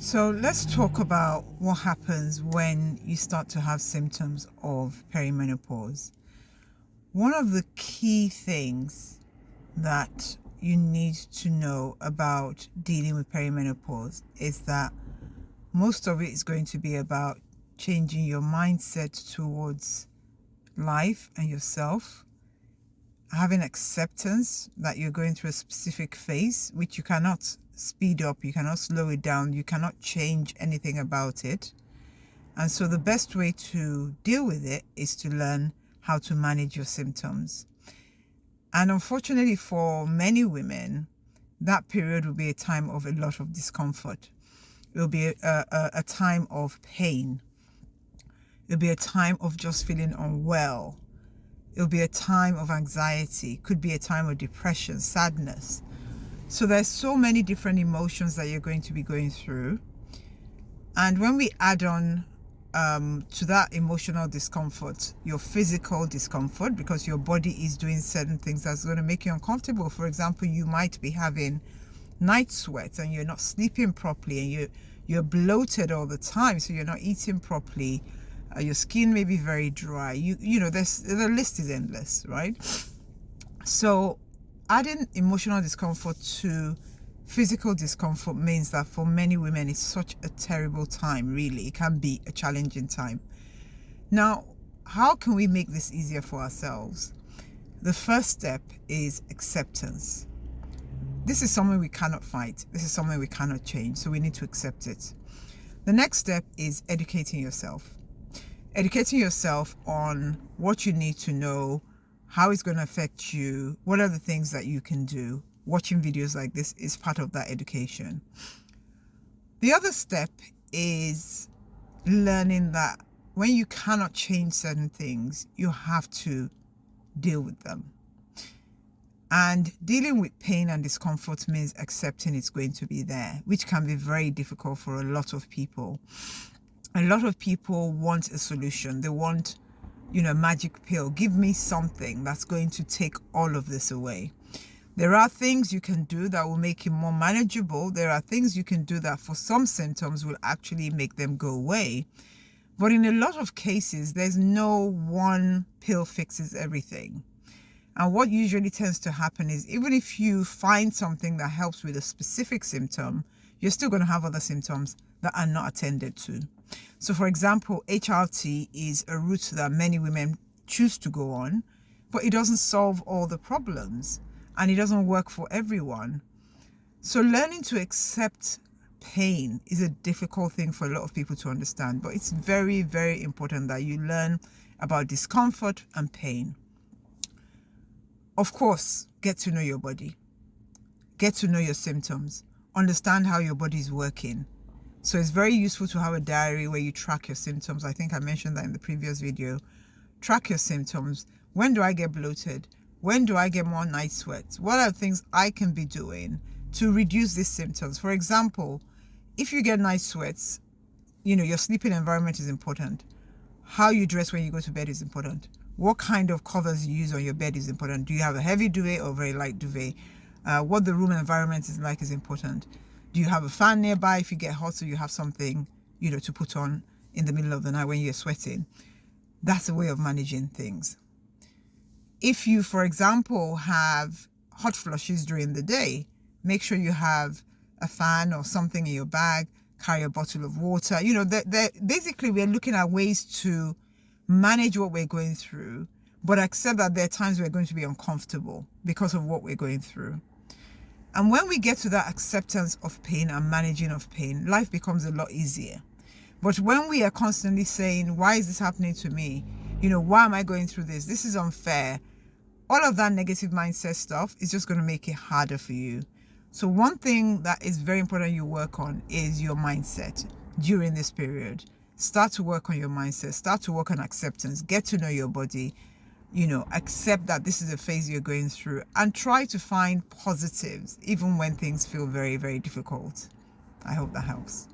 So let's talk about what happens when you start to have symptoms of perimenopause. One of the key things that you need to know about dealing with perimenopause is that most of it is going to be about changing your mindset towards life and yourself, having acceptance that you're going through a specific phase, which you cannot speed up, you cannot slow it down, you cannot change anything about it. And so the best way to deal with it is to learn how to manage your symptoms. And unfortunately for many women, that period will be a time of a lot of discomfort. It will be a time of pain. It'll be a time of just feeling unwell. It'll be a time of anxiety. Could be a time of depression, sadness. So there's so many different emotions that you're going to be going through. And when we add on to that emotional discomfort, your physical discomfort, because your body is doing certain things that's going to make you uncomfortable. For example, you might be having night sweats and you're not sleeping properly, and you're bloated all the time, so you're not eating properly. Your skin may be very dry. You know, the list is endless, right? So adding emotional discomfort to physical discomfort means that for many women it's such a terrible time. Really, it can be a challenging time. Now, how can we make this easier for ourselves? The first step is acceptance. This is something we cannot fight. This is something we cannot change, so we need to accept it. The next step is educating yourself. Educating yourself on what you need to know, how it's going to affect you, what are the things that you can do. Watching videos like this is part of that education. The other step is learning that when you cannot change certain things, you have to deal with them. And dealing with pain and discomfort means accepting it's going to be there, which can be very difficult for a lot of people. A lot of people want a solution. They want, a magic pill. Give me something that's going to take all of this away. There are things you can do that will make it more manageable. There are things you can do that for some symptoms will actually make them go away. But in a lot of cases, there's no one pill fixes everything. And what usually tends to happen is even if you find something that helps with a specific symptom, you're still going to have other symptoms that are not attended to. So for example, HRT is a route that many women choose to go on, but it doesn't solve all the problems and it doesn't work for everyone. So learning to accept pain is a difficult thing for a lot of people to understand, but it's very, very important that you learn about discomfort and pain. Of course, get to know your body, get to know your symptoms, understand how your body is working. So it's very useful to have a diary where you track your symptoms. I think I mentioned that in the previous video. Track your symptoms. When do I get bloated? When do I get more night sweats? What are the things I can be doing to reduce these symptoms? For example, if you get night sweats, your sleeping environment is important. How you dress when you go to bed is important. What kind of covers you use on your bed is important. Do you have a heavy duvet or very light duvet? What the room environment is like is important. Do you have a fan nearby if you get hot, so you have something, to put on in the middle of the night when you're sweating? That's a way of managing things. If you, for example, have hot flushes during the day, make sure you have a fan or something in your bag, carry a bottle of water. Basically, we're looking at ways to manage what we're going through, but accept that there are times we're going to be uncomfortable because of what we're going through. And when we get to that acceptance of pain and managing of pain, life becomes a lot easier. But when we are constantly saying, why is this happening to me? Why am I going through this? This is unfair. All of that negative mindset stuff is just going to make it harder for you. So one thing that is very important you work on is your mindset during this period. Start to work on your mindset. Start to work on acceptance. Get to know your body. Accept that this is a phase you're going through and try to find positives even when things feel very, very difficult. I hope that helps.